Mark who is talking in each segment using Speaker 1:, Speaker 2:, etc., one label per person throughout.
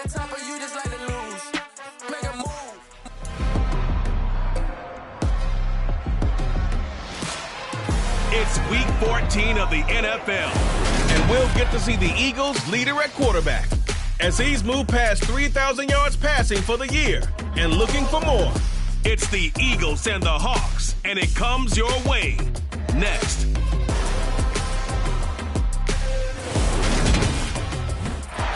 Speaker 1: top or you just like to lose. Make a move.
Speaker 2: It's week 14 of the NFL, and we'll get to see the Eagles' leader at quarterback as he's moved past 3,000 yards passing for the year and looking for more. It's the Eagles and the Hawks, and it comes your way next.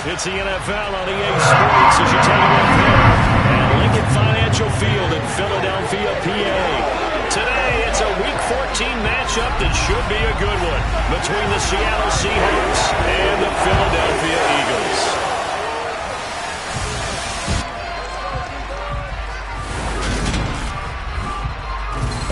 Speaker 3: It's the NFL on EA Sports as you take a look here at Lincoln Financial Field in Philadelphia, PA. Today, it's a Week 14 matchup that should be a good one between the Seattle Seahawks and the Philadelphia Eagles.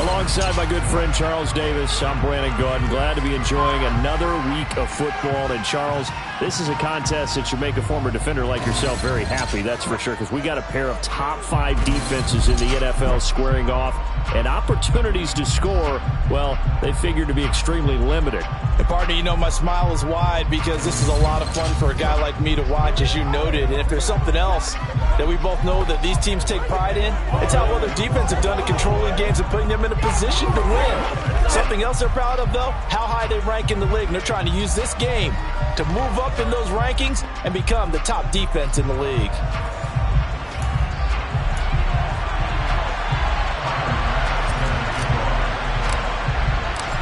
Speaker 3: Alongside my good friend Charles Davis, I'm Brandon Gordon. Glad to be enjoying another week of football. And Charles, this is a contest that should make a former defender like yourself very happy, that's for sure, because we got a pair of top 5 defenses in the NFL squaring off, and opportunities to score, well, they figure to be extremely limited.
Speaker 4: And partner, you know, my smile is wide because this is a lot of fun for a guy like me to watch, as you noted. And if there's something else that we both know that these teams take pride in, it's how well their defense have done at controlling games and putting them in a position to win. Something else they're proud of, though, how high they rank in the league. And they're trying to use this game to move up in those rankings and become the top defense in the league.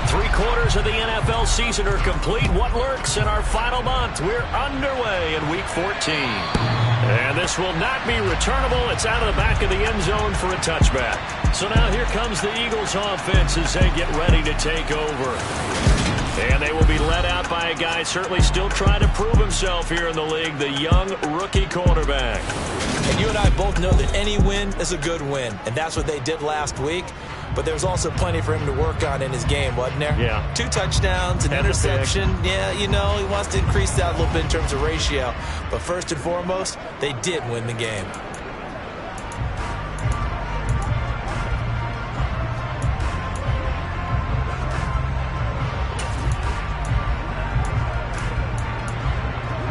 Speaker 3: Three-quarters of the NFL season are complete. What lurks in our final month? We're underway in Week 14. And this will not be returnable. It's out of the back of the end zone for a touchback. So now here comes the Eagles offense as they get ready to take over. And they will be led out by a guy certainly still trying to prove himself here in the league, the young rookie quarterback.
Speaker 4: And you and I both know that any win is a good win, and that's what they did last week. But there's also plenty for him to work on in his game, wasn't there?
Speaker 3: Yeah.
Speaker 4: 2 touchdowns, an interception. Yeah, you know, he wants to increase that a little bit in terms of ratio. But first and foremost, they did win the game.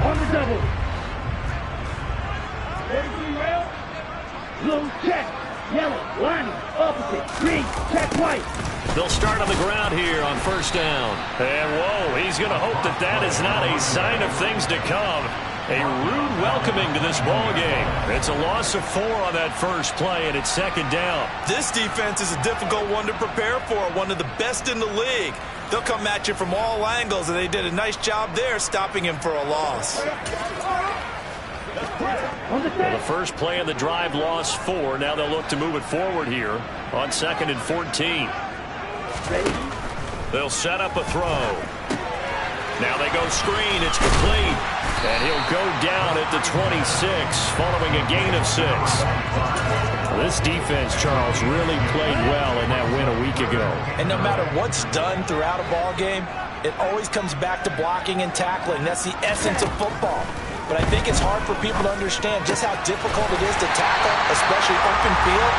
Speaker 5: On the double. Ready to be rail? Blue check. Yellow, lining, opposite, green, check white.
Speaker 3: They'll start on the ground here on first down. And whoa, he's going to hope that that is not a sign of things to come. A rude welcoming to this ball game. It's a loss of 4 on that first play, and it's second down.
Speaker 4: This defense is a difficult one to prepare for, one of the best in the league. They'll come at you from all angles, and they did a nice job there stopping him for a loss.
Speaker 3: Well, the first play of the drive lost 4. Now they'll look to move it forward here on 2nd and 14. They'll set up a throw. Now they go screen. It's complete. And he'll go down at the 26 following a gain of 6. This defense, Charles, really played well in that win a week ago.
Speaker 4: And no matter what's done throughout a ball game, it always comes back to blocking and tackling. That's the essence of football. But I think it's hard for people to understand just how difficult it is to tackle, especially open field.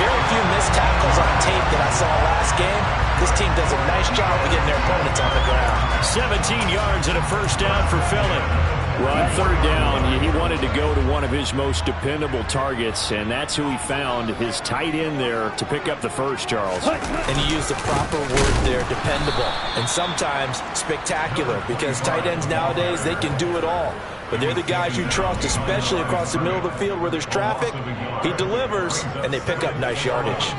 Speaker 4: Very few missed tackles on tape that I saw last game. This team does a nice job of getting their opponents on the ground. 17 yards and a first down for Philly.
Speaker 3: Well, on third down, he wanted to go to one of his most dependable targets, and that's who he found, his tight end there, to pick up the first, Charles.
Speaker 4: And he used the proper word there, dependable, and sometimes spectacular, because tight ends nowadays, they can do it all. But they're the guys you trust, especially across the middle of the field where there's traffic. He delivers, and they pick up nice yardage.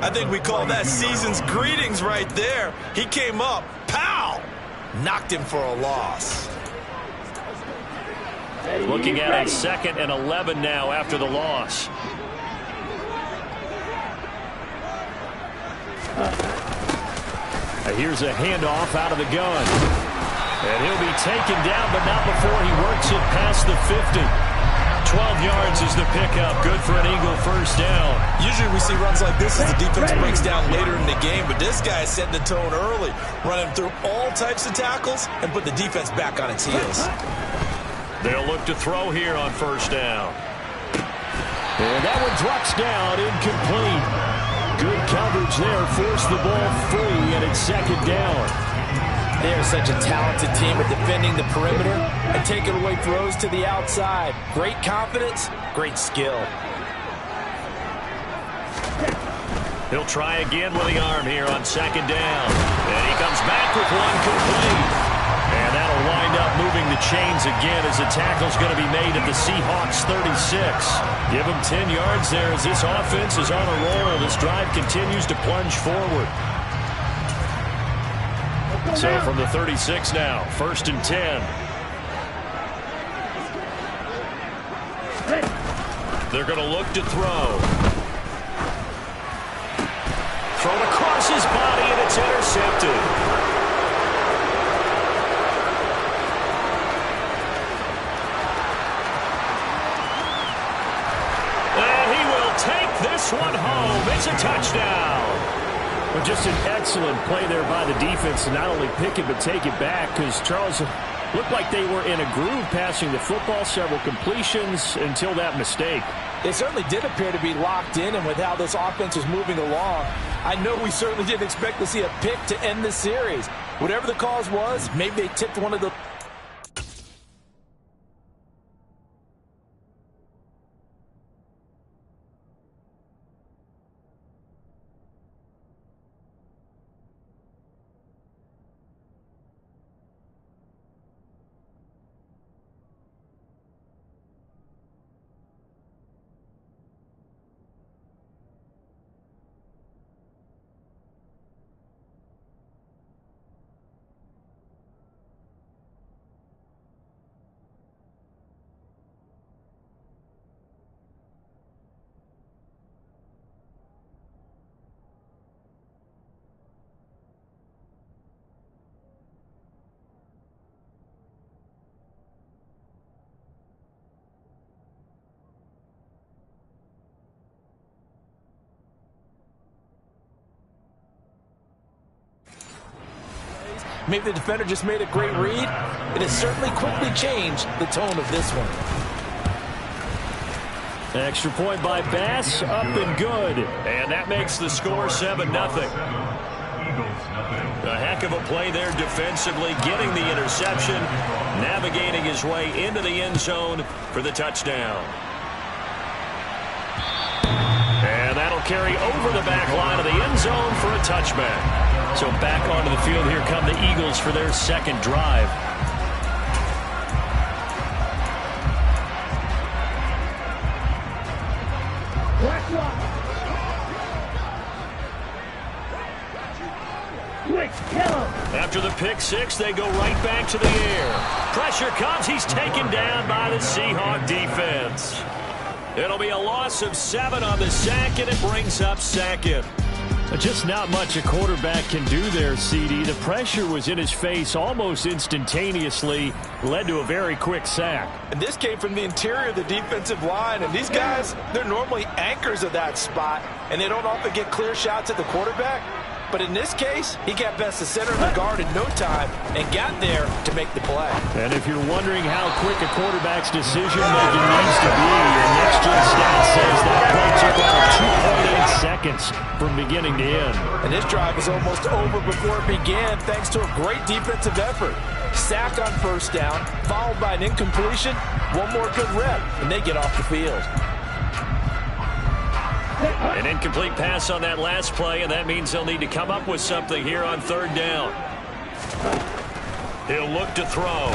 Speaker 4: I think we call that season's greetings right there. He came up, pow! Knocked him for a loss.
Speaker 3: Looking at a 2nd and 11 now after the loss. Here's a handoff out of the gun. And he'll be taken down, but not before he works it past the 50. 12 yards is the pickup. Good for an Eagle first down.
Speaker 4: Usually we see runs like this as the defense breaks down later in the game, but this guy is setting the tone early, running through all types of tackles and put the defense back on its heels.
Speaker 3: They'll look to throw here on first down. And that one drops down, incomplete. Good coverage there, forced the ball free, and it's second down.
Speaker 4: They are such a talented team at defending the perimeter and taking away throws to the outside. Great confidence, great skill.
Speaker 3: He'll try again with the arm here on second down. And he comes back with one complete. And that'll wind up moving the chains again as the tackle's going to be made at the Seahawks 36. Give him 10 yards there as this offense is on a roll. This drive continues to plunge forward. So from the 36 now, 1st and 10. They're going to look to throw. Thrown across his body, and it's intercepted. And he will take this one home. It's a touchdown.
Speaker 6: Well, just an excellent play there by the defense to not only pick it but take it back, because Charles looked like they were in a groove passing the football, several completions until that mistake.
Speaker 4: They certainly did appear to be locked in, and with how this offense was moving along, I know we certainly didn't expect to see a pick to end this series. Whatever the cause was, maybe they tipped one of the... Maybe the defender just made a great read. It has certainly quickly changed the tone of this one.
Speaker 6: Extra point by Bass, up and good.
Speaker 3: And that makes the score 7-0. A heck of a play there defensively, getting the interception, navigating his way into the end zone for the touchdown. And that'll carry over the back line of the end zone for a touchback. So back onto the field, here come the Eagles for their second drive. After the pick six, they go right back to the air. Pressure comes. He's taken down by the Seahawk defense. It'll be a loss of 7 on the sack, and it brings up second.
Speaker 6: Just not much a quarterback can do there, CD. The pressure was in his face almost instantaneously, led to a very quick sack.
Speaker 4: And this came from the interior of the defensive line, and these guys, they're normally anchors of that spot, and they don't often get clear shots at the quarterback. But in this case, he got past the center of the guard in no time and got there to make the play.
Speaker 6: And if you're wondering how quick a quarterback's decision-making needs to be, your next-gen stat says that play took about 2.8 seconds from beginning to end.
Speaker 4: And this drive is almost over before it began thanks to a great defensive effort. Sack on first down, followed by an incompletion, one more good rep, and they get off the field.
Speaker 3: An incomplete pass on that last play, and that means they'll need to come up with something here on third down. He'll look to throw.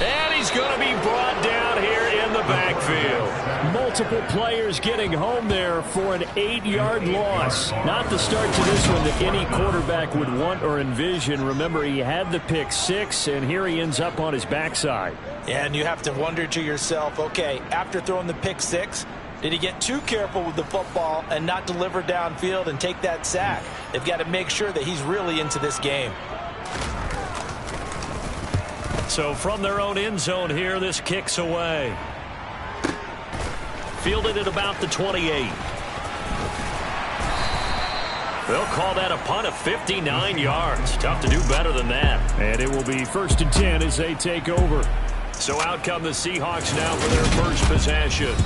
Speaker 3: And he's going to be brought down here in the backfield.
Speaker 6: Multiple players getting home there for an 8-yard loss. Not the start to this one that any quarterback would want or envision. Remember, he had the pick six, and here he ends up on his backside.
Speaker 4: Yeah, and you have to wonder to yourself, okay, after throwing the pick six, did he get too careful with the football and not deliver downfield and take that sack? They've got to make sure that he's really into this game.
Speaker 3: So from their own end zone here, this kicks away. Fielded at about the 28. They'll call that a punt of 59 yards. Tough to do better than that.
Speaker 6: And it will be 1st and 10 as they take over.
Speaker 3: So out come the Seahawks now for their first possession.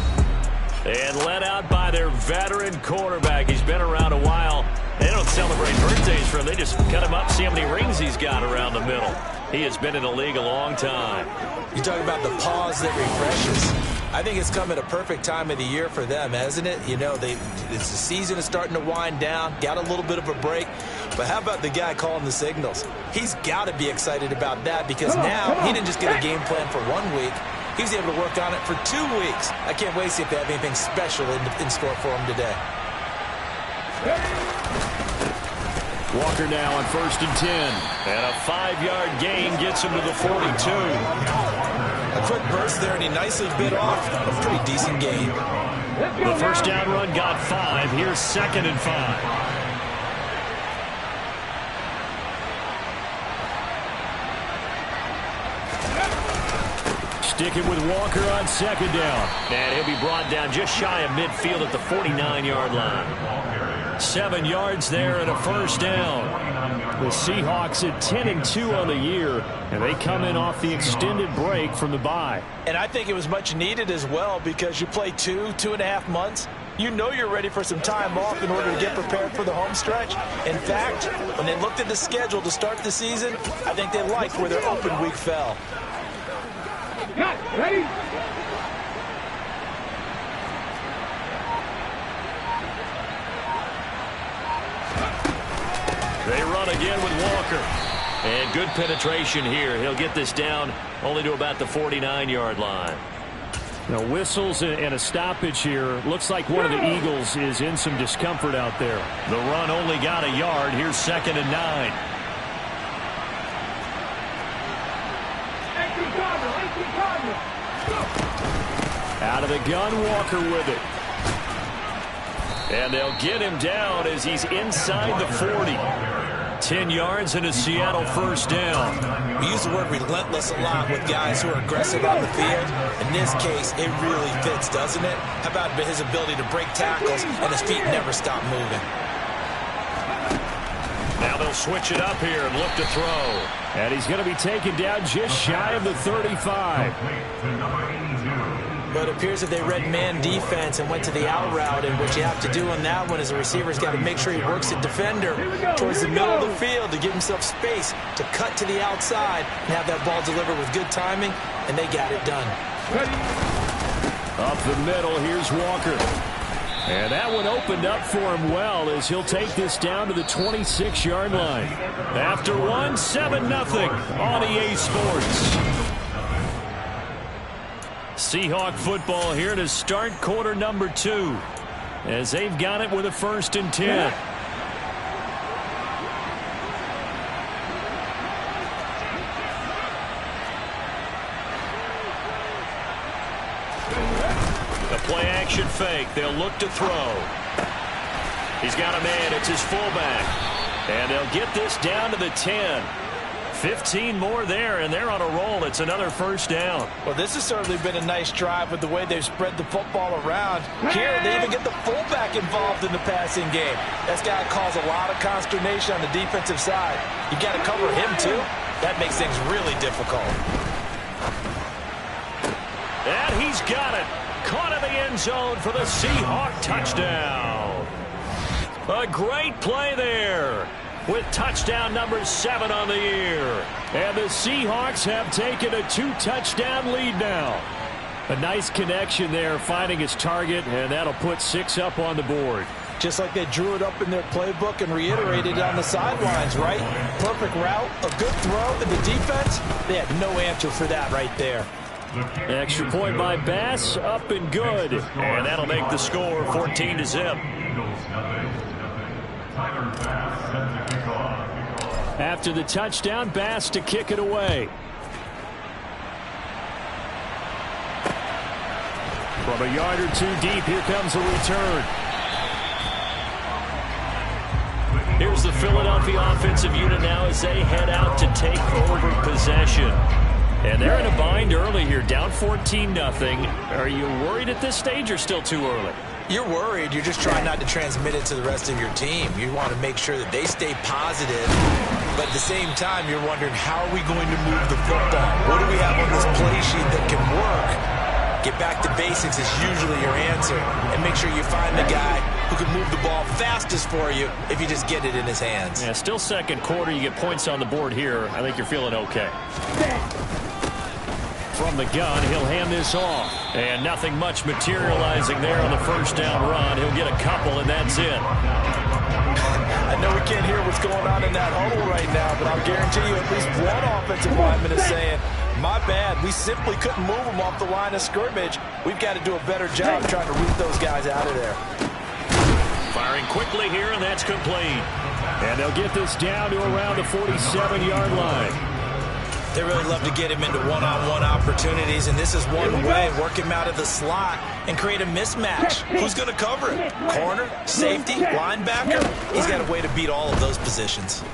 Speaker 3: And led out by their veteran quarterback. He's been around a while. And don't celebrate birthdays for him. They just cut him up, see how many rings he's got around the middle. He has been in the league a long time.
Speaker 4: You talk about the pause that refreshes. I think it's come at a perfect time of the year for them, hasn't it? You know, the season is starting to wind down, got a little bit of a break. But how about the guy calling the signals? He's got to be excited about that because now he didn't just get a game plan for 1 week. He was able to work on it for 2 weeks. I can't wait to see if they have anything special in store for him today.
Speaker 6: Walker now on 1st and 10.
Speaker 3: And a 5-yard gain gets him to the 42.
Speaker 4: A quick burst there, and he nicely bit off a pretty decent gain.
Speaker 3: The first down run got 5. Here's 2nd and 5.
Speaker 6: Sticking with Walker on 2nd down.
Speaker 3: And he'll be brought down just shy of midfield at the 49-yard line.
Speaker 6: 7 yards there and a first down. The Seahawks at 10-2 on the year, and they come in off the extended break from the bye.
Speaker 4: And I think it was much needed as well because you play 2.5 months. You know you're ready for some time off in order to get prepared for the home stretch. In fact, when they looked at the schedule to start the season, I think they liked where their open week fell.
Speaker 5: Ready?
Speaker 3: They run again with Walker. And good penetration here. He'll get this down only to about the 49-yard line.
Speaker 6: Now whistles and a stoppage here. Looks like one of the Eagles is in some discomfort out there.
Speaker 3: The run only got a yard. Here's 2nd and 9.
Speaker 6: Out of the gun, Walker with it.
Speaker 3: And they'll get him down as he's inside the 40. 10 yards and a Seattle first down.
Speaker 4: We use the word relentless a lot with guys who are aggressive on the field. In this case, it really fits, doesn't it? How about his ability to break tackles and his feet never stop moving?
Speaker 3: Now they'll switch it up here and look to throw.
Speaker 6: And he's going to be taken down just shy of the 35.
Speaker 4: But it appears that they read man defense and went to the out route, and what you have to do on that one is the receiver's got to make sure he works the defender towards the middle of the field to give himself space to cut to the outside and have that ball delivered with good timing, and they got it done.
Speaker 6: Up the middle, here's Walker. And that one opened up for him well as he'll take this down to the 26-yard line. After one, 7-0 on EA Sports. Seahawk football here to start quarter number 2 as they've got it with a 1st and 10.
Speaker 3: The play action fake. They'll look to throw. He's got a man. It's his fullback. And they'll get this down to the 10. 15 more there, and they're on a roll. It's another first down.
Speaker 4: Well, this has certainly been a nice drive with the way they've spread the football around. Here, they even get the fullback involved in the passing game. That's got to cause a lot of consternation on the defensive side. You got to cover him, too. That makes things really difficult.
Speaker 3: And he's got it. Caught in the end zone for the Seahawk touchdown. A great play there, with touchdown number 7 on the year.
Speaker 6: And the Seahawks have taken a 2-touchdown lead now. A nice connection there, finding his target, and that'll put 6 up on the board.
Speaker 4: Just like they drew it up in their playbook and reiterated it on the sidelines, right? Perfect route, a good throw, and the defense, they had no answer for that right there.
Speaker 6: Extra point by Bass, up and good.
Speaker 3: And that'll make the score 14-0.
Speaker 6: After the touchdown, Bass to kick it away. From a yard or 2 deep, here comes a return.
Speaker 3: Here's the Philadelphia offensive unit now as they head out to take over possession. And they're in a bind early here, down 14-0. Are you worried at this stage or still too early?
Speaker 4: You're worried. You're just trying not to transmit it to the rest of your team. You want to make sure that they stay positive. But at the same time, you're wondering, how are we going to move the football? What do we have on this play sheet that can work? Get back to basics is usually your answer. And make sure you find the guy who can move the ball fastest for you if you just get it in his hands.
Speaker 6: Yeah, still second quarter. You get points on the board here. I think you're feeling okay. From the gun, he'll hand this off. And nothing much materializing there on the first down run. He'll get a couple, and that's it.
Speaker 4: I know we can't hear what's going on in that huddle right now, but I'll guarantee you at least one offensive lineman is saying, my bad, we simply couldn't move them off the line of scrimmage. We've got to do a better job trying to root those guys out of there.
Speaker 6: Firing quickly here, and that's complete. And they'll get this down to around the 47-yard line.
Speaker 4: They really love to get him into one-on-one opportunities, and this is one way. Work him out of the slot and create a mismatch. Who's going to cover it? Corner, safety, linebacker? He's got a way to beat all of those positions.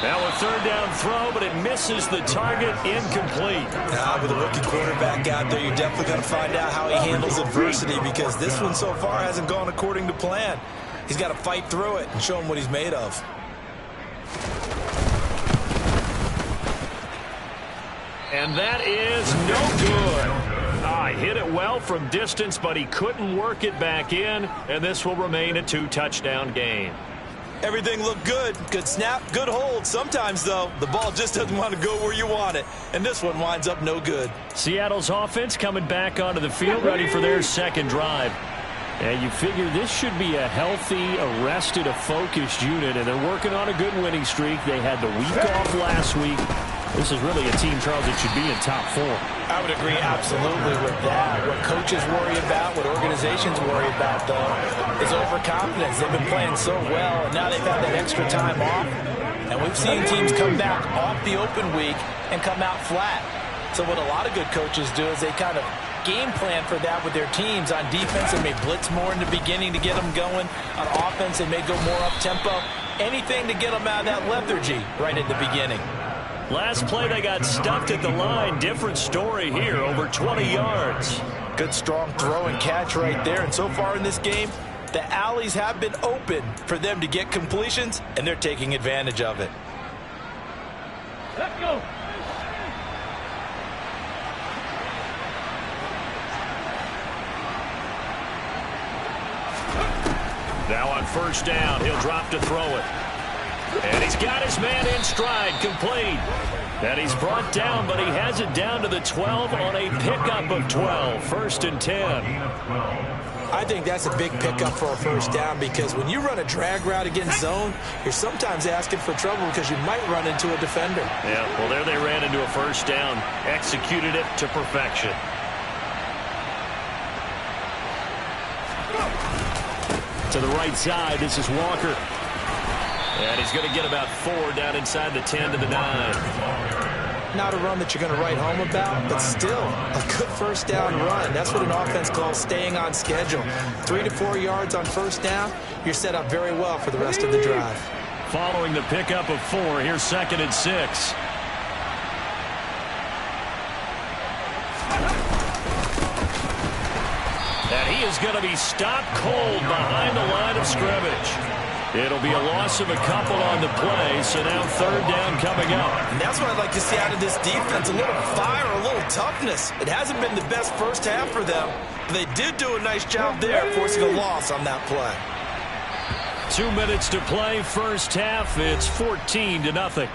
Speaker 6: Now a third down throw, but it misses the target, incomplete.
Speaker 4: With a rookie quarterback out there, you're definitely going to find out how he handles adversity, because this one so far hasn't gone according to plan. He's got to fight through it and show him what he's made of.
Speaker 6: And that is no good. Hit it well from distance, but he couldn't work it back in, and this will remain a 2-touchdown game.
Speaker 4: Everything looked good. Good snap, good hold. Sometimes, though, the ball just doesn't want to go where you want it, and this one winds up no good.
Speaker 6: Seattle's offense coming back onto the field, ready for their second drive. And you figure this should be a healthy, arrested, a focused unit, and they're working on a good winning streak. They had the week off last week. This is really a team, Charles, that should be in top 4.
Speaker 4: I would agree absolutely with that. What coaches worry about, what organizations worry about, though, is overconfidence. They've been playing so well, and now they've had that extra time off. And we've seen teams come back off the open week and come out flat. So what a lot of good coaches do is they kind of game plan for that with their teams. On defense, they may blitz more in the beginning to get them going. On offense, they may go more up-tempo. Anything to get them out of that lethargy right at the beginning.
Speaker 6: Last play, they got stuffed at the line. Different story here, over 20 yards.
Speaker 4: Good, strong throw and catch right there. And so far in this game, the alleys have been open for them to get completions, and they're taking advantage of it.
Speaker 5: Let's go.
Speaker 6: Now on first down, he'll drop to throw it. And he's got his man in stride, complete. And he's brought down, but he has it down to the 12 on a pickup of 12. 1st and 10.
Speaker 4: I think that's a big pickup for a first down, because when you run a drag route against zone, you're sometimes asking for trouble because you might run into a defender.
Speaker 6: Yeah, well, there they ran into a first down. Executed it to perfection. To the right side, this is Walker. And he's going to get about 4 down inside the 10 to the 9.
Speaker 4: Not a run that you're going to write home about, but still a good first down run. That's what an offense calls staying on schedule. 3 to 4 yards on first down, you're set up very well for the rest of the drive.
Speaker 6: Following the pickup of 4, here's 2nd and 6. And he is going to be stopped cold behind the line of scrimmage. It'll be a loss of a couple on the play, so now 3rd down coming up.
Speaker 4: And that's what I'd like to see out of this defense, a little fire, a little toughness. It hasn't been the best first half for them, but they did do a nice job there, forcing a loss on that play.
Speaker 6: 2 minutes to play, first half. It's 14-0.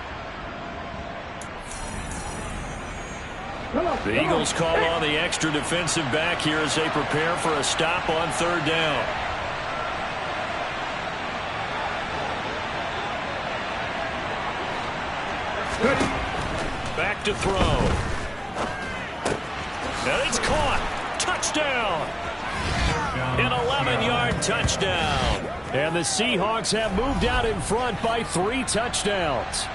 Speaker 6: The Eagles call on the extra defensive back here as they prepare for a stop on 3rd down. Back to throw. And it's caught. Touchdown. An 11-yard touchdown. And the Seahawks have moved out in front by 3 touchdowns.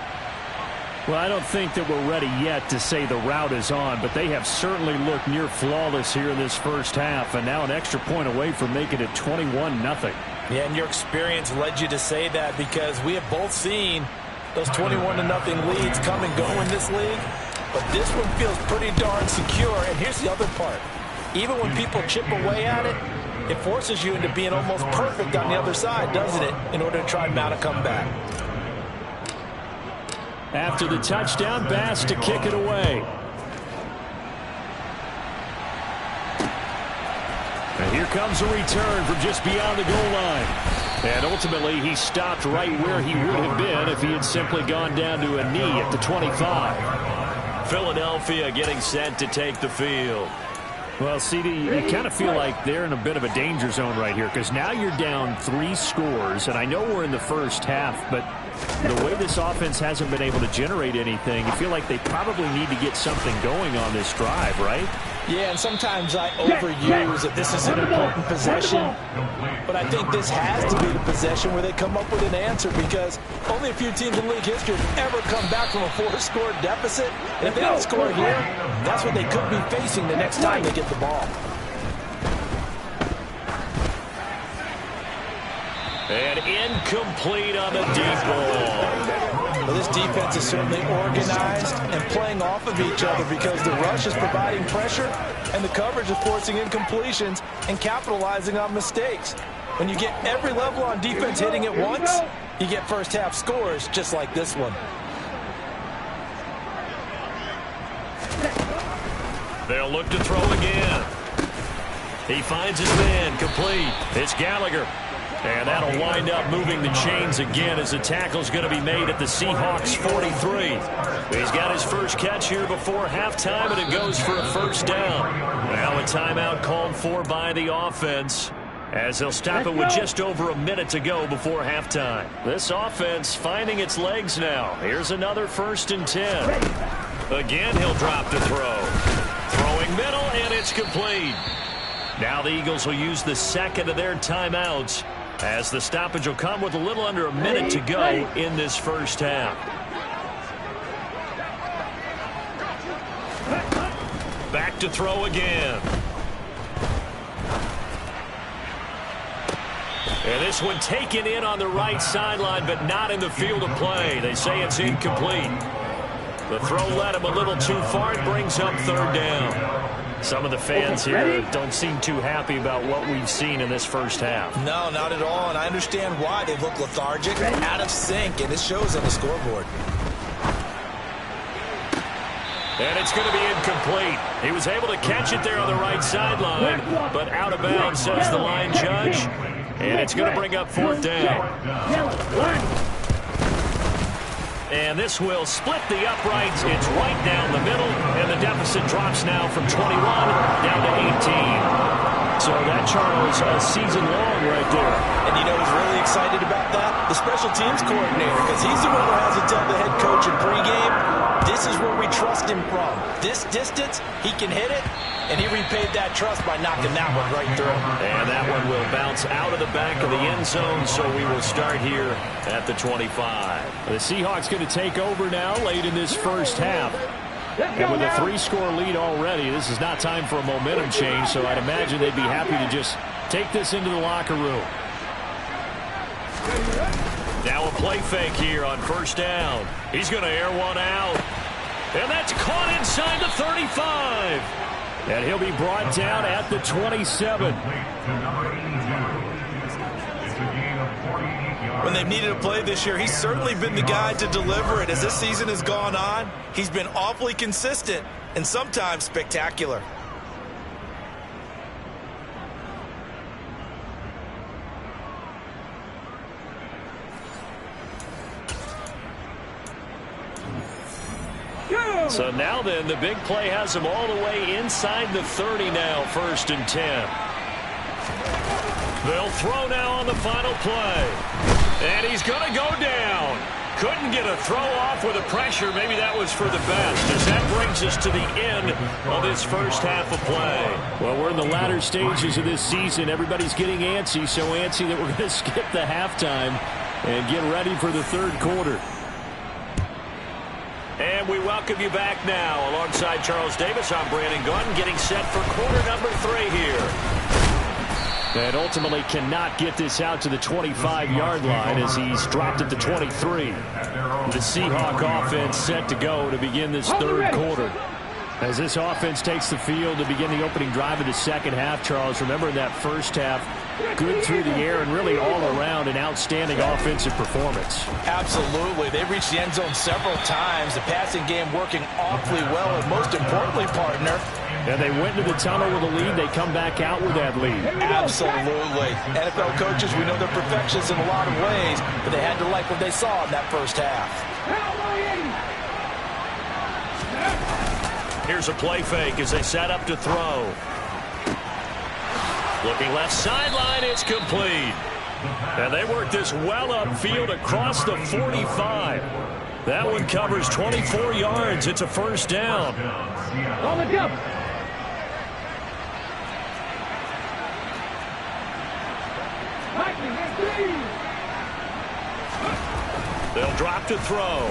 Speaker 6: Well, I don't think that we're ready yet to say the route is on, but they have certainly looked near flawless here in this first half, and now an extra point away from making it 21-0.
Speaker 4: Yeah, and your experience led you to say that, because we have both seen those 21-0 leads come and go in this league. But this one feels pretty darn secure. And here's the other part. Even when people chip away at it, it forces you into being almost perfect on the other side, doesn't it, in order to try and mount a comeback.
Speaker 6: After the touchdown, Bass to kick it away. Here comes a return from just beyond the goal line. And ultimately, he stopped right where he would have been if he had simply gone down to a knee at the 25.
Speaker 3: Philadelphia getting set to take the field.
Speaker 6: Well, CD, you kind of feel like they're in a bit of a danger zone right here because now you're down 3 scores, and I know we're in the first half, but the way this offense hasn't been able to generate anything, you feel like they probably need to get something going on this drive, right?
Speaker 4: Yeah, and sometimes I overuse that this is an important possession, but I think this has to be the possession where they come up with an answer because only a few teams in league history have ever come back from a 4-score deficit, and if they don't score here, that's what they could be facing the next time they get the ball.
Speaker 3: And incomplete on the deep ball.
Speaker 4: Well, this defense is certainly organized and playing off of each other because the rush is providing pressure and the coverage is forcing incompletions and capitalizing on mistakes. When you get every level on defense hitting at once, you get first half scores just like this one.
Speaker 3: They'll look to throw again. He finds his man complete. It's Gallagher. And that'll wind up moving the chains again as the tackle's going to be made at the Seahawks 43. He's got his first catch here before halftime, and it goes for a first down. Now a timeout called for by the offense as they'll stop it with just over a minute to go before halftime. This offense finding its legs now. Here's another 1st and 10. Again, he'll drop the throw. Throwing middle, and it's complete. Now the Eagles will use the second of their timeouts, as the stoppage will come with a little under a minute to go in this first half. Back to throw again. And this one taken in on the right sideline, but not in the field of play. They say it's incomplete. The throw led him a little too far. It brings up 3rd down. Some of the fans here don't seem too happy about what we've seen in this first half.
Speaker 4: No, not at all, and I understand why. They look lethargic, out of sync, and it shows on the scoreboard.
Speaker 3: And it's going to be incomplete. He was able to catch it there on the right sideline, but out of bounds, says the line judge. And it's going to bring up 4th down. And this will split the uprights. It's right down the middle, and the deficit drops now from 21 down to 18. So that, Charles, a season long right there.
Speaker 4: And you know who's really excited about that? The special teams coordinator, because he's the one who has to tell the head coach in pregame, this is where we trust him from. This distance, he can hit it, and he repaid that trust by knocking that one right through.
Speaker 3: And that one will bounce out of the back of the end zone, so we will start here at the 25.
Speaker 6: The Seahawks going to take over now late in this first half. And with a 3-score lead already, this is not time for a momentum change, so I'd imagine they'd be happy to just take this into the locker room.
Speaker 3: Now a play fake here on 1st down. He's going to air one out. And that's caught inside the 35.
Speaker 6: And he'll be brought down at the 27.
Speaker 4: When they've needed a play this year, he's certainly been the guy to deliver it. As this season has gone on, he's been awfully consistent and sometimes spectacular.
Speaker 3: So now then, the big play has him all the way inside the 30 now, 1st and 10. They'll throw now on the final play. And he's going to go down. Couldn't get a throw off with the pressure. Maybe that was for the best, as that brings us to the end of this first half of play.
Speaker 6: Well, we're in the latter stages of this season. Everybody's getting antsy, so antsy that we're going to skip the halftime and get ready for the 3rd quarter.
Speaker 3: And we welcome you back now. Alongside Charles Davis, I'm Brandon Gunn, getting set for quarter number 3 here.
Speaker 6: And ultimately cannot get this out to the 25-yard line as he's dropped at the 23. The Seahawk offense set to go to begin this 3rd quarter. As this offense takes the field to begin the opening drive of the second half, Charles, remember in that first half, good through the air and really all around an outstanding offensive performance.
Speaker 4: Absolutely. They reached the end zone several times. The passing game working awfully well. And most importantly, partner,
Speaker 6: And they went into the tunnel with a lead. They come back out with that lead.
Speaker 4: Absolutely. NFL coaches, we know they're perfectionists in a lot of ways, but they had to like what they saw in that first half.
Speaker 3: Here's a play fake as they set up to throw. Looking left sideline, it's complete. And they work this well upfield across the 45. That one covers 24 yards. It's a first down.
Speaker 5: On the jump.
Speaker 3: They'll drop to throw.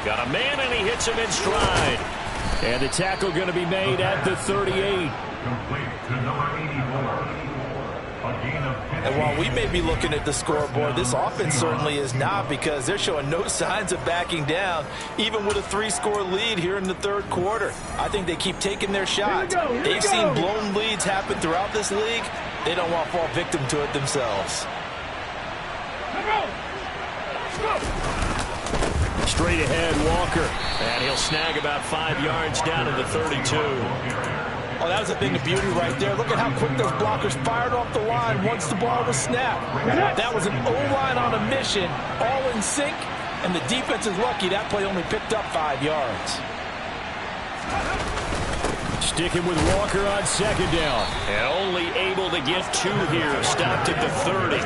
Speaker 3: Got a man, and he hits him in stride.
Speaker 6: And the tackle going to be made at the 38.
Speaker 4: And while we may be looking at the scoreboard, this offense certainly is not, because they're showing no signs of backing down, even with a 3-score lead here in the third quarter. I think they keep taking their shots. They've seen blown leads happen throughout this league. They don't want to fall victim to it themselves.
Speaker 6: Straight ahead, Walker.
Speaker 3: And he'll snag about 5 yards down to the 32.
Speaker 4: Oh, that was a thing of beauty right there. Look at how quick those blockers fired off the line once the ball was snapped. That was an O-line on a mission, all in sync, and the defense is lucky that play only picked up 5 yards.
Speaker 6: Sticking with Walker on second down.
Speaker 3: And only able to get 2 here. Stopped at the 30.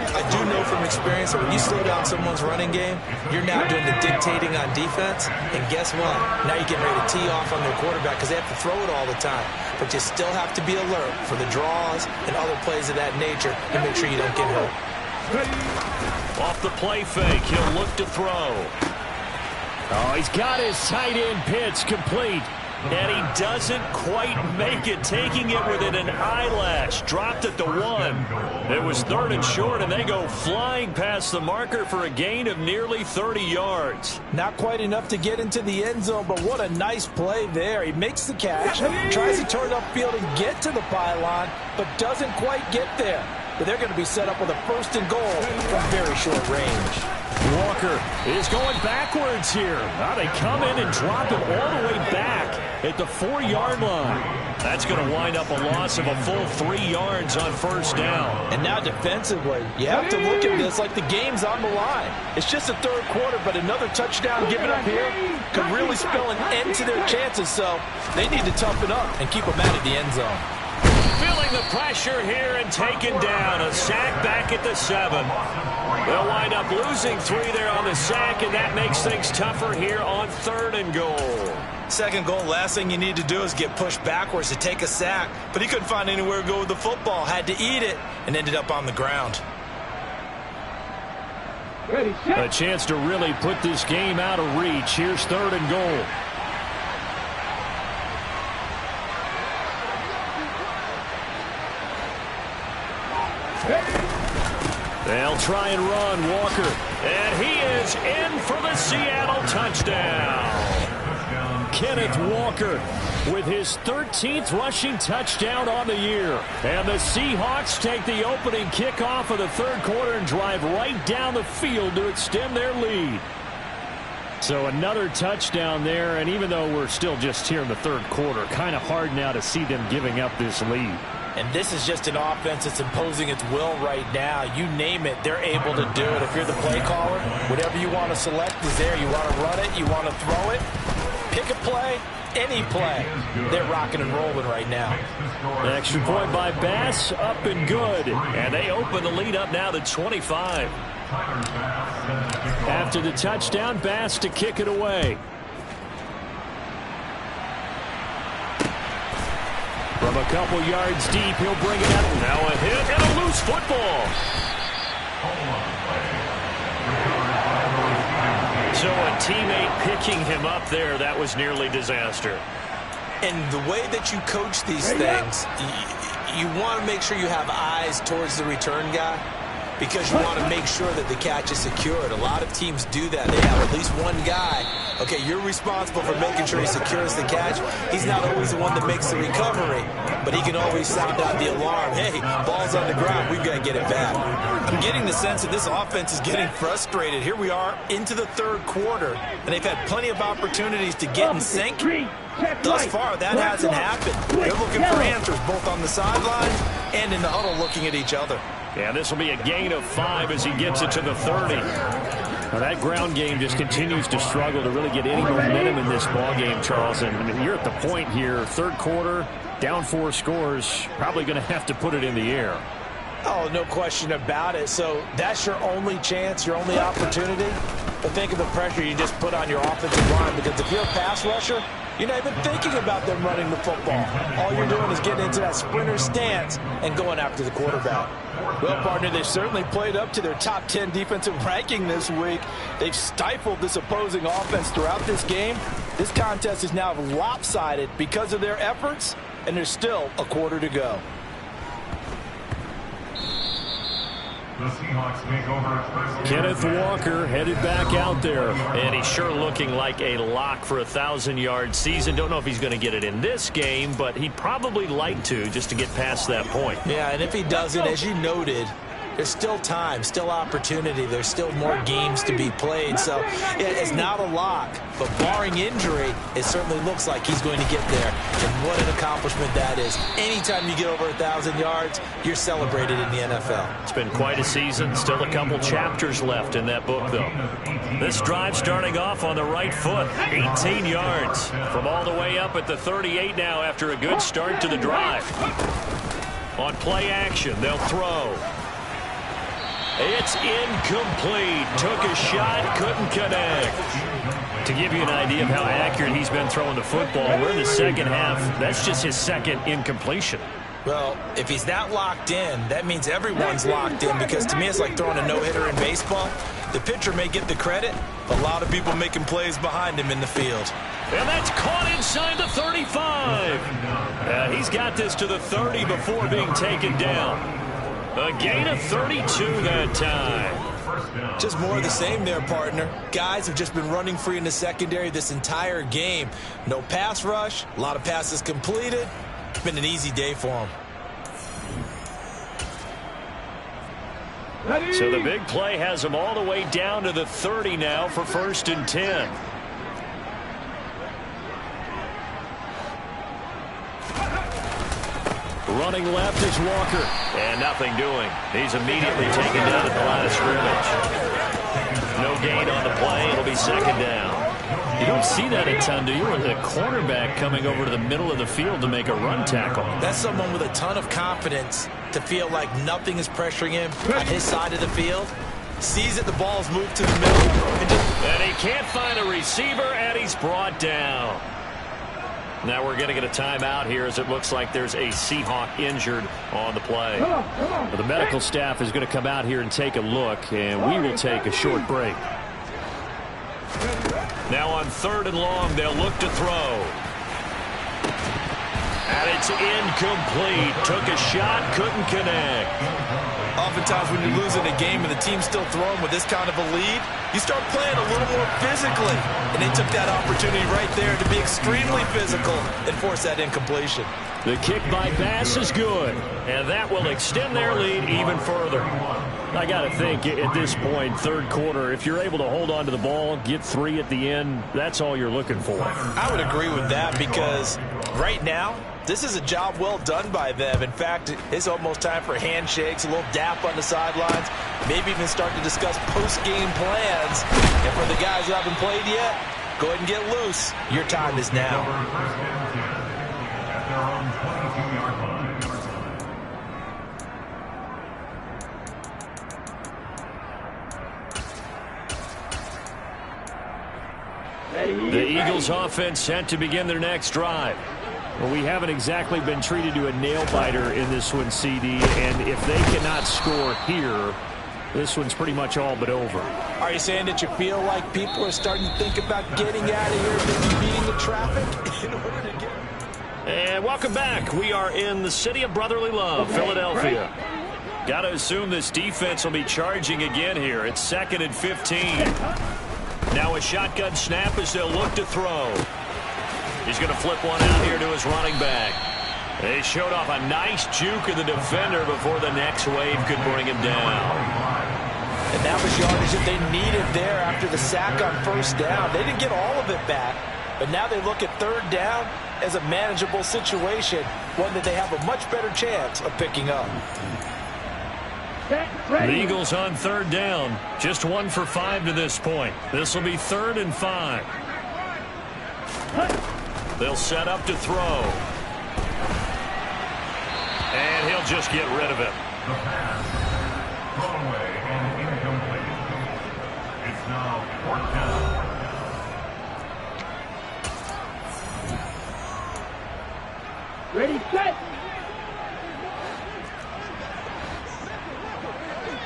Speaker 4: I do know from experience that when you slow down someone's running game, you're now doing the dictating on defense. And guess what? Now you're getting ready to tee off on their quarterback because they have to throw it all the time. But you still have to be alert for the draws and other plays of that nature to make sure you don't get hurt.
Speaker 3: Off the play fake, he'll look to throw.
Speaker 6: Oh, he's got his tight end pitch complete.
Speaker 3: And he doesn't quite make it, taking it within an eyelash. Dropped at the 1. It was 3rd and short, and they go flying past the marker for a gain of nearly 30 yards.
Speaker 4: Not quite enough to get into the end zone, but what a nice play there. He makes the catch, tries to turn upfield and get to the pylon, but doesn't quite get there. But they're going to be set up with a 1st and goal from very short range.
Speaker 6: Walker is going backwards here. Now they come in and drop it all the way back at the 4-yard line.
Speaker 3: That's going to wind up a loss of a full 3 yards on first down.
Speaker 4: And now defensively, you have to look at this like the game's on the line. It's just the third quarter, but another touchdown given up here could really spell an end to their chances. So they need to toughen up and keep them out of the end zone.
Speaker 3: Feeling the pressure here and taken down. A sack back at the 7. They'll wind up losing 3 there on the sack, and that makes things tougher here on 3rd and goal.
Speaker 4: 2nd goal, last thing you need to do is get pushed backwards to take a sack. But he couldn't find anywhere to go with the football. Had to eat it and ended up on the ground.
Speaker 6: A chance to really put this game out of reach. Here's 3rd and goal. They'll try and run, Walker.
Speaker 3: And he is in for the Seattle touchdown.
Speaker 6: Kenneth Walker with his 13th rushing touchdown on the year. And the Seahawks take the opening kickoff of the 3rd quarter and drive right down the field to extend their lead. So another touchdown there, and even though we're still just here in the 3rd quarter, kind of hard now to see them giving up this lead.
Speaker 4: And this is just an offense that's imposing its will right now. You name it, they're able to do it. If you're the play caller, whatever you want to select is there. You want to run it, you want to throw it, pick a play, any play. They're rocking and rolling right now.
Speaker 6: An extra point by Bass, up and good.
Speaker 3: And they open the lead up now to 25.
Speaker 6: After the touchdown, Bass to kick it away. From a couple yards deep, he'll bring it up.
Speaker 3: Now a hit and a loose football. So a teammate picking him up there, that was nearly disaster.
Speaker 4: And the way that you coach these things, you want to make sure you have eyes towards the return guy, because you want to make sure that the catch is secured. A lot of teams do that. They have at least one guy Okay, you're responsible for making sure he secures the catch. He's not always the one that makes the recovery, but he can always sound out the alarm. Hey, ball's on the ground. We've got to get it back. I'm getting the sense that this offense is getting frustrated. Here we are into the third quarter, and they've had plenty of opportunities to get in sync. Thus far, that hasn't happened. They're looking for answers both on the sidelines and in the huddle looking at each other.
Speaker 6: Yeah, this will be a gain of 5 as he gets it to the 30. Now, that ground game just continues to struggle to really get any momentum in this ball game, Charles. And I mean, you're at the point here, third quarter, down 4 scores, probably going to have to put it in the air.
Speaker 4: Oh, no question about it. So that's your only chance, your only opportunity. But think of the pressure you just put on your offensive line, because if you're a pass rusher, you're not even thinking about them running the football. All you're doing is getting into that sprinter stance and going after the quarterback. Well, partner, they've certainly played up to their top 10 defensive ranking this week. They've stifled this opposing offense throughout this game. This contest is now lopsided because of their efforts, and there's still a quarter to go.
Speaker 6: Kenneth Walker headed back out there. And he's sure looking like a lock for a 1,000-yard season. Don't know if he's going to get it in this game, but he'd probably like to, just to get past that point.
Speaker 4: Yeah, and if he doesn't, as you noted, there's still time, still opportunity. There's still more games to be played. So it's not a lock, but barring injury, it certainly looks like he's going to get there. And what an accomplishment that is. Anytime you get over 1,000 yards, you're celebrated in the NFL.
Speaker 6: It's been quite a season. Still a couple chapters left in that book, though. This drive starting off on the right foot. 18 yards from all the way up at the 38 now after a good start to the drive. On play action, they'll throw. It's incomplete. Took a shot, couldn't connect. To give you an idea of how accurate he's been throwing the football, we're in the second half. That's just his second incompletion.
Speaker 4: Well, if he's not locked in, that means everyone's locked in, because to me it's like throwing a no-hitter in baseball. The pitcher may get the credit, but a lot of people making plays behind him in the field.
Speaker 6: And that's caught inside the 35. He's got this to the 30 before being taken down. A gain of 32 that time.
Speaker 4: Just more of the same there, partner. Guys have just been running free in the secondary this entire game. No pass rush, a lot of passes completed. It's been an easy day for them.
Speaker 6: So the big play has them all the way down to the 30 now for 1st and 10. Running left is Walker. And nothing doing. He's immediately taken down at the line of scrimmage. No gain on the play. It'll be 2nd down. You don't see that a ton, do you? With a cornerback coming over to the middle of the field to make a run tackle.
Speaker 4: That's someone with a ton of confidence to feel like nothing is pressuring him on his side of the field. Sees that the ball's moved to the middle.
Speaker 6: And he can't find a receiver, and he's brought down. Now we're going to get a timeout here, as it looks like there's a Seahawk injured on the play. Well, the medical staff is going to come out here and take a look, and we will take a short break. Now on 3rd and long, they'll look to throw. And it's incomplete. Took a shot, couldn't connect.
Speaker 4: Oftentimes when you're losing a game and the team's still throwing with this kind of a lead, you start playing a little more physically. And they took that opportunity right there to be extremely physical and force that incompletion.
Speaker 6: The kick by pass is good, and that will extend their lead even further. I got to think at this point, 3rd quarter, if you're able to hold on to the ball, get 3 at the end, that's all you're looking for.
Speaker 4: I would agree with that, because right now, this is a job well done by them. In fact, it's almost time for handshakes, a little dap on the sidelines, maybe even start to discuss post-game plans. And for the guys who haven't played yet, go ahead and get loose. Your time is now.
Speaker 6: The Eagles offense set to begin their next drive. Well, we haven't exactly been treated to a nail-biter in this one, CD, and if they cannot score here, this one's pretty much all but over.
Speaker 4: Are you saying that you feel like people are starting to think about getting out of here, maybe beating the traffic in order to get...
Speaker 6: And welcome back. We are in the city of brotherly love, Philadelphia. Got to assume this defense will be charging again here. It's 2nd and 15.
Speaker 3: Now a shotgun snap as they'll look to throw. He's going to flip one out here to his running back. They showed off a nice juke of the defender before the next wave could bring him down.
Speaker 4: And that was yardage that they needed there after the sack on first down. They didn't get all of it back, but now they look at third down as a manageable situation, one that they have a much better chance of picking up.
Speaker 6: The Eagles on third down. Just 1 for 5 to this point. This will be 3rd and 5. They'll set up to throw. And he'll just get rid of it.
Speaker 7: The pass. Thrown away and incomplete. It's now 4th down.
Speaker 5: Ready, set.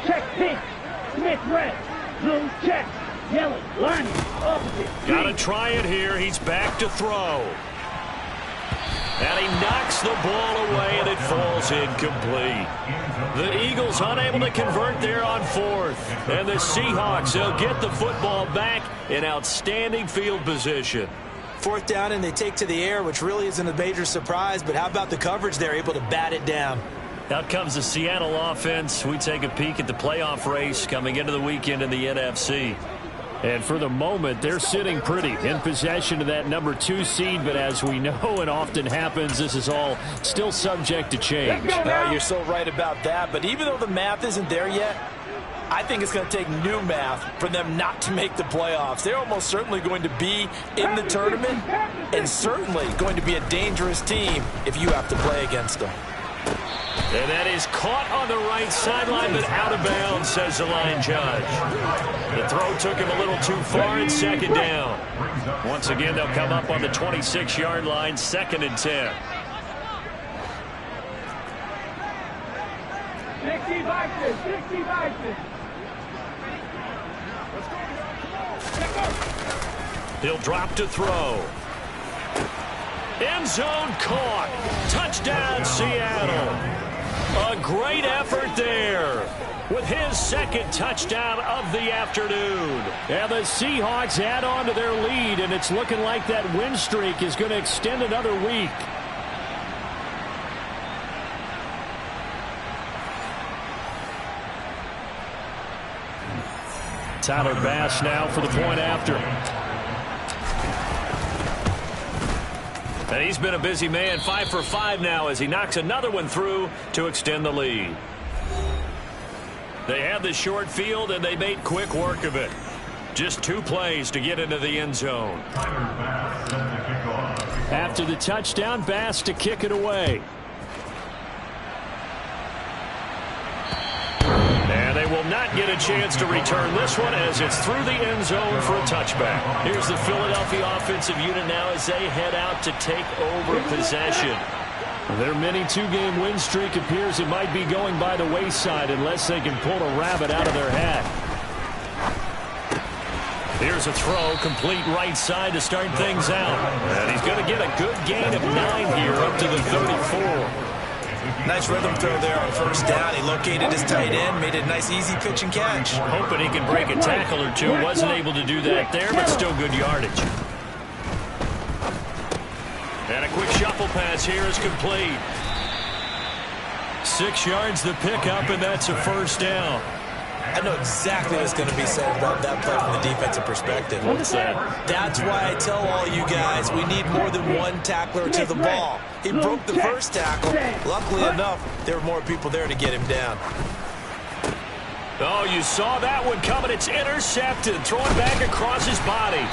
Speaker 5: Check pink. Smith red. Blue check. Yellow line. Opposite.
Speaker 3: Got to try it here. He's back to throw. And he knocks the ball away, and it falls incomplete. The Eagles unable to convert there on 4th. And the Seahawks, they'll get the football back in outstanding field position.
Speaker 4: 4th down, and they take to the air, which really isn't a major surprise. But how about the coverage? They're able to bat it down.
Speaker 6: Out comes the Seattle offense. We take a peek at the playoff race coming into the weekend in the NFC. And for the moment, they're sitting pretty in possession of that number 2 seed. But as we know and often happens, this is all still subject to change.
Speaker 4: You're so right about that. But even though the math isn't there yet, I think it's going to take new math for them not to make the playoffs. They're almost certainly going to be in the tournament and certainly going to be a dangerous team if you have to play against them.
Speaker 3: And that is caught on the right sideline, but out of bounds, says the line judge. The throw took him a little too far in 2nd down. Once again, they'll come up on the 26-yard line, 2nd and 10.
Speaker 5: 60 boxes, 60 boxes.
Speaker 3: He'll drop to throw. End zone caught. Touchdown, Seattle. A great effort there with his 2nd touchdown of the afternoon.
Speaker 6: And the Seahawks add on to their lead, and it's looking like that win streak is going to extend another week. Tyler Bass now for the point after. And he's been a busy man, 5 for 5 now as he knocks another one through to extend the lead. They had the short field, and they made quick work of it. Just 2 plays to get into the end zone. After the touchdown, Bass to kick it away. And they will not get a chance to return this one as it's through the end zone for a touchback. Here's the Philadelphia offensive unit now as they head out to take over possession. Their mini 2-game win streak appears it might be going by the wayside unless they can pull a rabbit out of their hat. Here's a throw, complete right side to start things out. And he's going to get a good gain of 9 here up to the 34.
Speaker 4: Nice rhythm throw there on first down. He located his tight end, made a nice easy pitch and catch.
Speaker 3: Hoping he can break a tackle or two. Wasn't able to do that there, but still good yardage. And a quick shuffle pass here is complete. 6 yards the pickup, and that's a first down.
Speaker 4: I know exactly what's going to be said about that play from the defensive perspective.
Speaker 3: What's that?
Speaker 4: That's why I tell all you guys we need more than one tackler to the ball. He broke the first tackle. Luckily enough, there were more people there to get him down.
Speaker 3: Oh, you saw that one coming. It's intercepted. Thrown back across his body.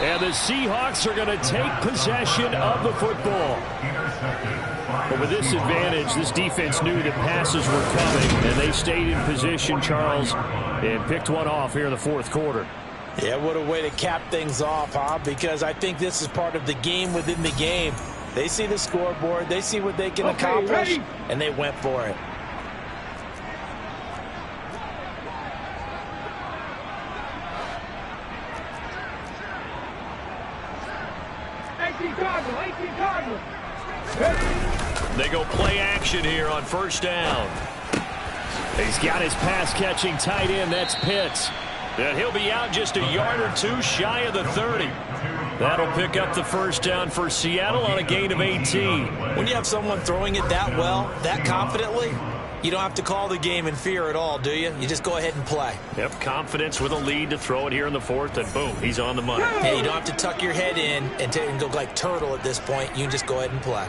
Speaker 6: And the Seahawks are going to take possession of the football. But with this advantage, this defense knew that passes were coming, and they stayed in position, Charles, and picked one off here in the 4th quarter.
Speaker 4: Yeah, what a way to cap things off, huh? Because I think this is part of the game within the game. They see the scoreboard, they see what they can accomplish, and they went for it.
Speaker 3: They go play action here on first down.
Speaker 6: He's got his pass-catching tight end. That's Pitts.
Speaker 3: And he'll be out just a yard or two shy of the 30. That'll pick up the first down for Seattle on a gain of 18.
Speaker 4: When you have someone throwing it that well, that confidently, you don't have to call the game in fear at all, do you? You just go ahead and play.
Speaker 3: Yep, confidence with a lead to throw it here in the fourth, and boom, he's on the money.
Speaker 4: Hey, you don't have to tuck your head in and go like turtle at this point. You can just go ahead and play.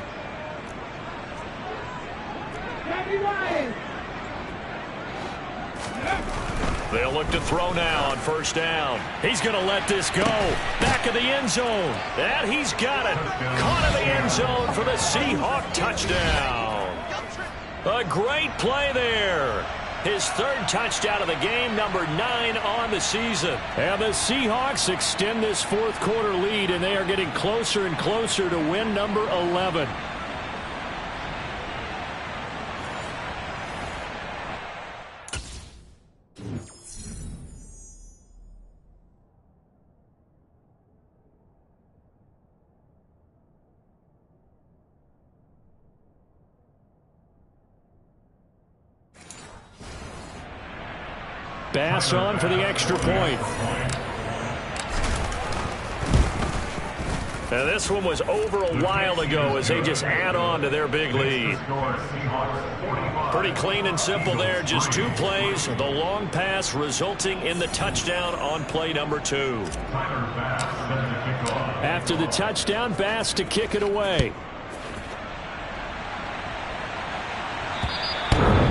Speaker 3: They'll look to throw now on first down. He's going to let this go. Back of the end zone. And he's got it. Caught in the end zone for the Seahawk touchdown. A great play there. His third touchdown of the game, number 9 on the season. And the Seahawks extend this fourth quarter lead, and they are getting closer and closer to win number 11. Bass on for the extra point. And this one was over a while ago as they just add on to their big lead. Pretty clean and simple there. Just 2 plays. The long pass resulting in the touchdown on play number 2. After the touchdown, Bass to kick it away.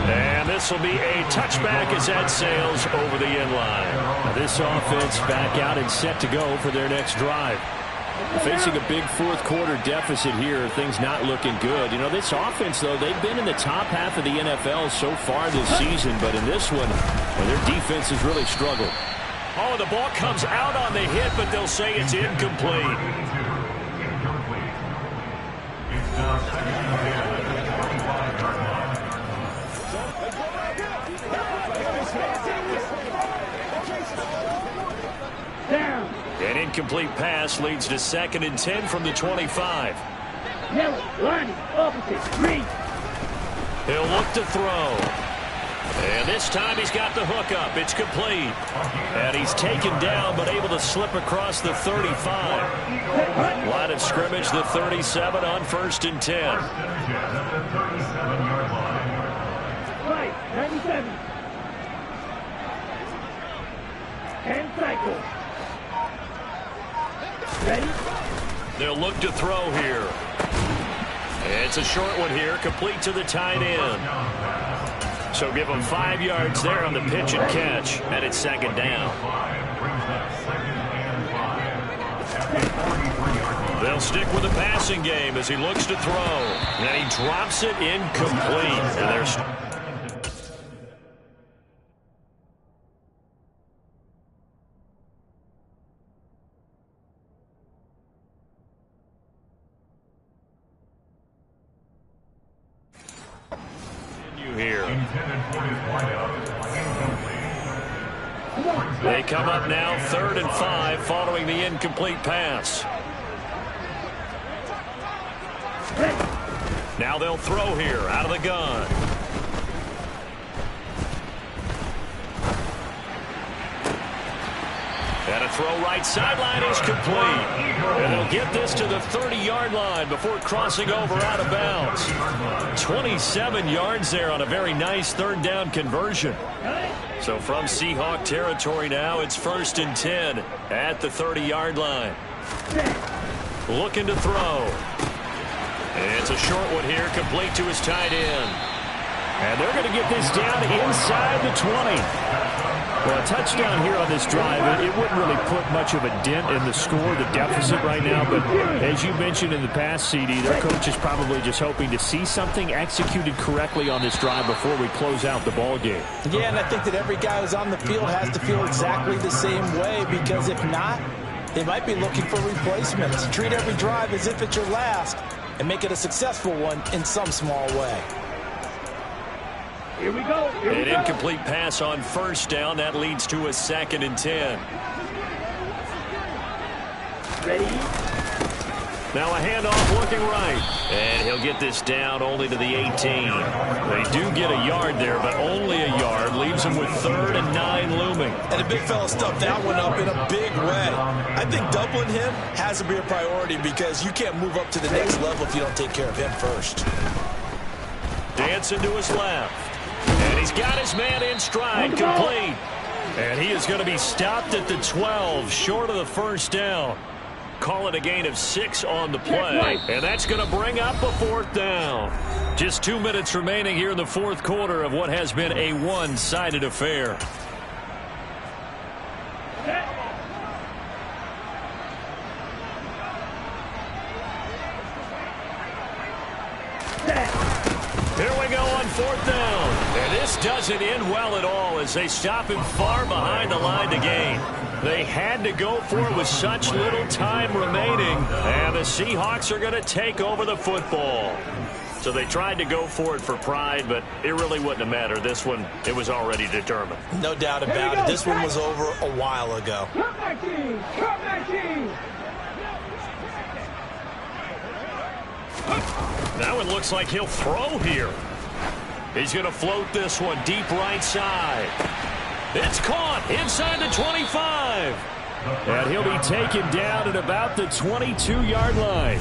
Speaker 3: And this will be a touchback as that sails over the end line. Now this offense back out and set to go for their next drive. Facing a big fourth quarter deficit here, things not looking good. You know, this offense, though, they've been in the top half of the NFL so far this season, but in this one, well, their defense has really struggled. Oh, the ball comes out on the hit, but they'll say it's incomplete.
Speaker 7: It's now second and 10 at the 45-yard line.
Speaker 3: An incomplete pass leads to 2nd and 10 from the 25.
Speaker 5: Yellow, line, opposite, green.
Speaker 3: He'll look to throw. And this time he's got the hook up. It's complete. And he's taken down but able to slip across the 35. Line of scrimmage, the 37 on 1st and 10.
Speaker 7: At the 37-yard line.
Speaker 5: Right, 97. And cycle. Ready?
Speaker 3: They'll look to throw here. It's a short one here, complete to the tight end. So give them 5 yards there on the pitch and catch, and it's 2nd down. They'll stick with the passing game as he looks to throw. And he drops it incomplete. And there's here. They come up now 3rd and 5 following the incomplete pass. Now they'll throw here out of the gun. And a throw right sideline is complete. And they'll get this to the 30-yard line before crossing over out of bounds. 27 yards there on a very nice 3rd down conversion. So from Seahawk territory now, it's 1st and 10 at the 30-yard line. Looking to throw. And it's a short one here, complete to his tight end. And they're going to get this down inside the 20. Well, a touchdown here on this drive, it wouldn't really put much of a dent in the score, the deficit right now. But as you mentioned in the past, CD, their coach is probably just hoping to see something executed correctly on this drive before we close out the ball game.
Speaker 4: Yeah, and I think that every guy who's on the field has to feel exactly the same way, because if not, they might be looking for replacements. Treat every drive as if it's your last and make it a successful one in some small way.
Speaker 5: Here we go.
Speaker 3: An incomplete pass on 1st down. That leads to a 2nd and 10.
Speaker 5: Ready?
Speaker 3: Now a handoff looking right. And he'll get this down only to the 18. They do get a yard there, but only a yard. Leaves him with 3rd and 9 looming.
Speaker 4: And the big fella stuffed that one up in a big way. I think doubling him has to be a priority because you can't move up to the next level if you don't take care of him first.
Speaker 3: Dancing to his left. And he's got his man in stride, complete. And he is going to be stopped at the 12, short of the first down. Call it a gain of 6 on the play. And that's going to bring up a 4th down. Just 2 minutes remaining here in the 4th quarter of what has been a one-sided affair. Here we go on 4th down. And this doesn't end well at all as they stop him far behind the line to gain. They had to go for it with such little time remaining. And the Seahawks are going to take over the football. So they tried to go for it for pride, but it really wouldn't have mattered. This one, it was already determined.
Speaker 4: No doubt about it. This one was over a while ago.
Speaker 5: Come back, team! Come back, team!
Speaker 3: Now it looks like he'll throw here. He's going to float this one deep right side. It's caught inside the 25. And he'll be taken down at about the 22-yard line.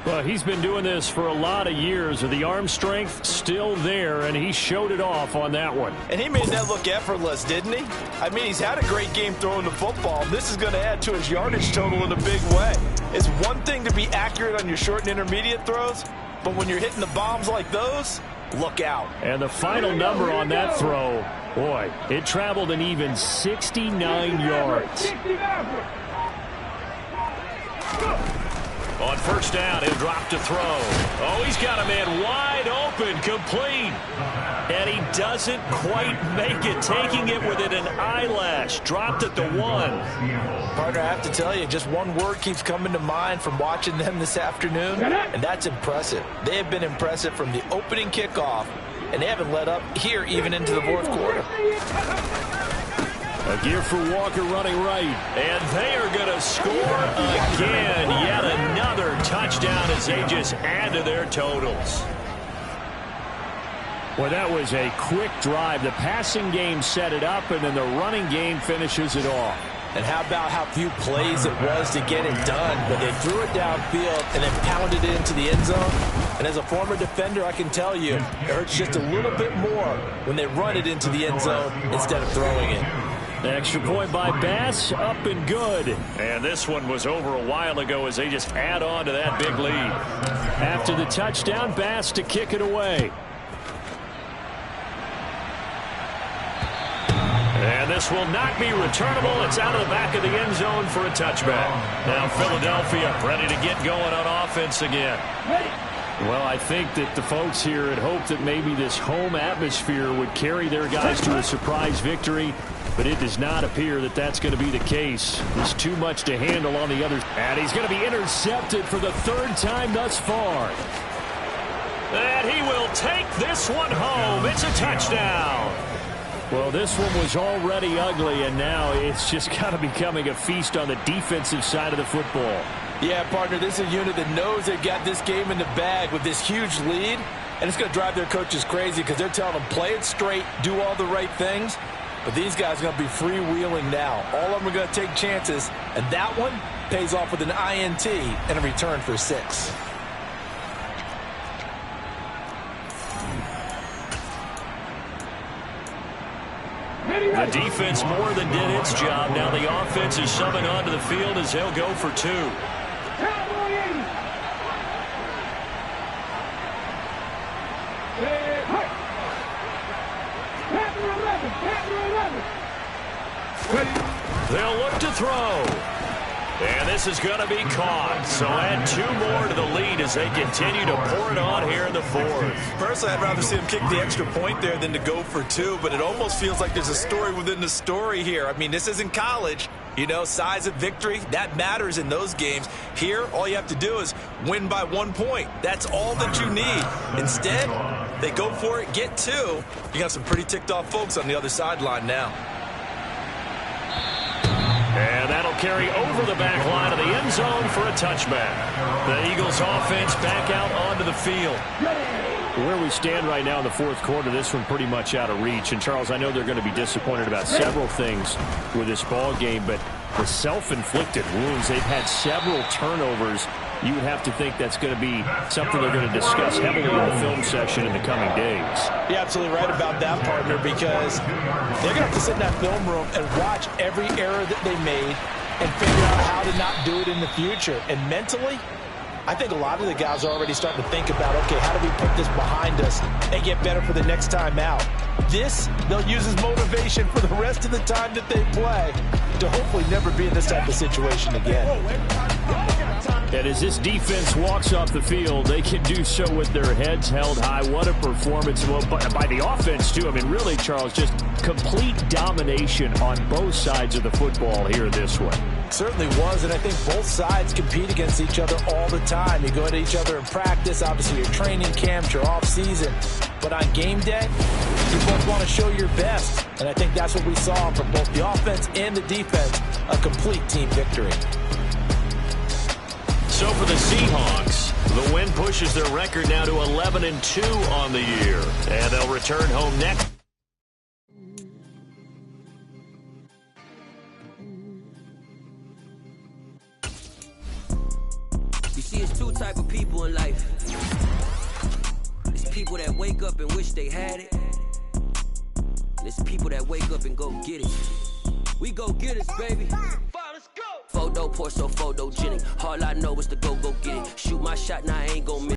Speaker 3: Well, he's been doing this for a lot of years with the arm strength still there, and he showed it off on that one.
Speaker 4: And he made that look effortless, didn't he? I mean, he's had a great game throwing the football. This is going to add to his yardage total in a big way. It's one thing to be accurate on your short and intermediate throws, but when you're hitting the bombs like those, look out.
Speaker 6: And the final number on that throw, boy, it traveled an even 69 yards.
Speaker 3: On first down, he'll drop to throw. Oh, he's got a man wide open, complete. And he doesn't quite make it, taking it within an eyelash. Dropped at the 1.
Speaker 4: Partner, I have to tell you, just one word keeps coming to mind from watching them this afternoon, and that's impressive. They have been impressive from the opening kickoff, and they haven't let up here even into the 4th quarter.
Speaker 6: A give for Walker running right.
Speaker 3: And they are going to score again. Yet another touchdown as they just add to their totals.
Speaker 6: Well, that was a quick drive. The passing game set it up, and then the running game finishes it off.
Speaker 4: And how about how few plays it was to get it done, but they threw it downfield and then pounded it into the end zone. And as a former defender, I can tell you, it hurts just a little bit more when they run it into the end zone instead of throwing it.
Speaker 6: Extra point by Bass, up and good.
Speaker 3: And this one was over a while ago as they just add on to that big lead.
Speaker 6: After the touchdown, Bass to kick it away.
Speaker 3: And this will not be returnable. It's out of the back of the end zone for a touchback. Now Philadelphia ready to get going on offense again.
Speaker 6: Well, I think that the folks here had hoped that maybe this home atmosphere would carry their guys to a surprise victory, but it does not appear that that's going to be the case. There's too much to handle on the other. And he's going to be intercepted for the 3rd time thus far.
Speaker 3: And he will take this one home. It's a touchdown.
Speaker 6: Well, this one was already ugly, and now it's just kind of becoming a feast on the defensive side of the football.
Speaker 4: Yeah, partner, this is a unit that knows they've got this game in the bag with this huge lead, and it's going to drive their coaches crazy because they're telling them play it straight, do all the right things. But these guys are going to be freewheeling now. All of them are going to take chances, and that one pays off with an INT and a return for 6.
Speaker 3: The defense more than did its job. Now the offense is summoned onto the field as they'll go for 2. They'll look to throw. And this is going to be caught. So add 2 more to the lead as they continue to pour it on here in the 4th.
Speaker 4: Personally, I'd rather see them kick the extra point there than to go for 2, but it almost feels like there's a story within the story here. I mean, this isn't college. You know, size of victory, that matters in those games. Here, all you have to do is win by 1 point. That's all that you need. Instead, they go for it, get 2. You got some pretty ticked off folks on the other sideline now.
Speaker 3: And that'll They'll carry over the back line of the end zone for a touchback. The Eagles offense back out onto the field.
Speaker 6: Where we stand right now in the fourth quarter, this one pretty much out of reach. And, Charles, I know they're going to be disappointed about several things with this ball game, but the self-inflicted wounds, they've had several turnovers. You would have to think that's going to be something they're going to discuss heavily in the film session in the coming days.
Speaker 4: You're absolutely right about that, partner, because they're going to have to sit in that film room and watch every error that they made and figure out how to not do it in the future. And mentally, I think a lot of the guys are already starting to think about, okay, how do we put this behind us and get better for the next time out? This, they'll use as motivation for the rest of the time that they play to hopefully never be in this type of situation again.
Speaker 6: And as this defense walks off the field, they can do so with their heads held high. What a performance by the offense, too. I mean, really, Charles, just complete domination on both sides of the football here this one.
Speaker 4: Certainly was, and I think both sides compete against each other all the time. You go at each other in practice, obviously your training camps, your off-season. But on game day, you both want to show your best. And I think that's what we saw from both the offense and the defense, a complete team victory.
Speaker 3: So for the Seahawks, the win pushes their record now to 11-2 on the year. And they'll return home next.
Speaker 1: You see, it's two type of people in life. It's people that wake up and wish they had it. And it's people that wake up and go get it. We go get it, baby. Let's go. Photo, Porsche, photogenic. All I know is to go get it. Shoot my shot, now I ain't gon' miss.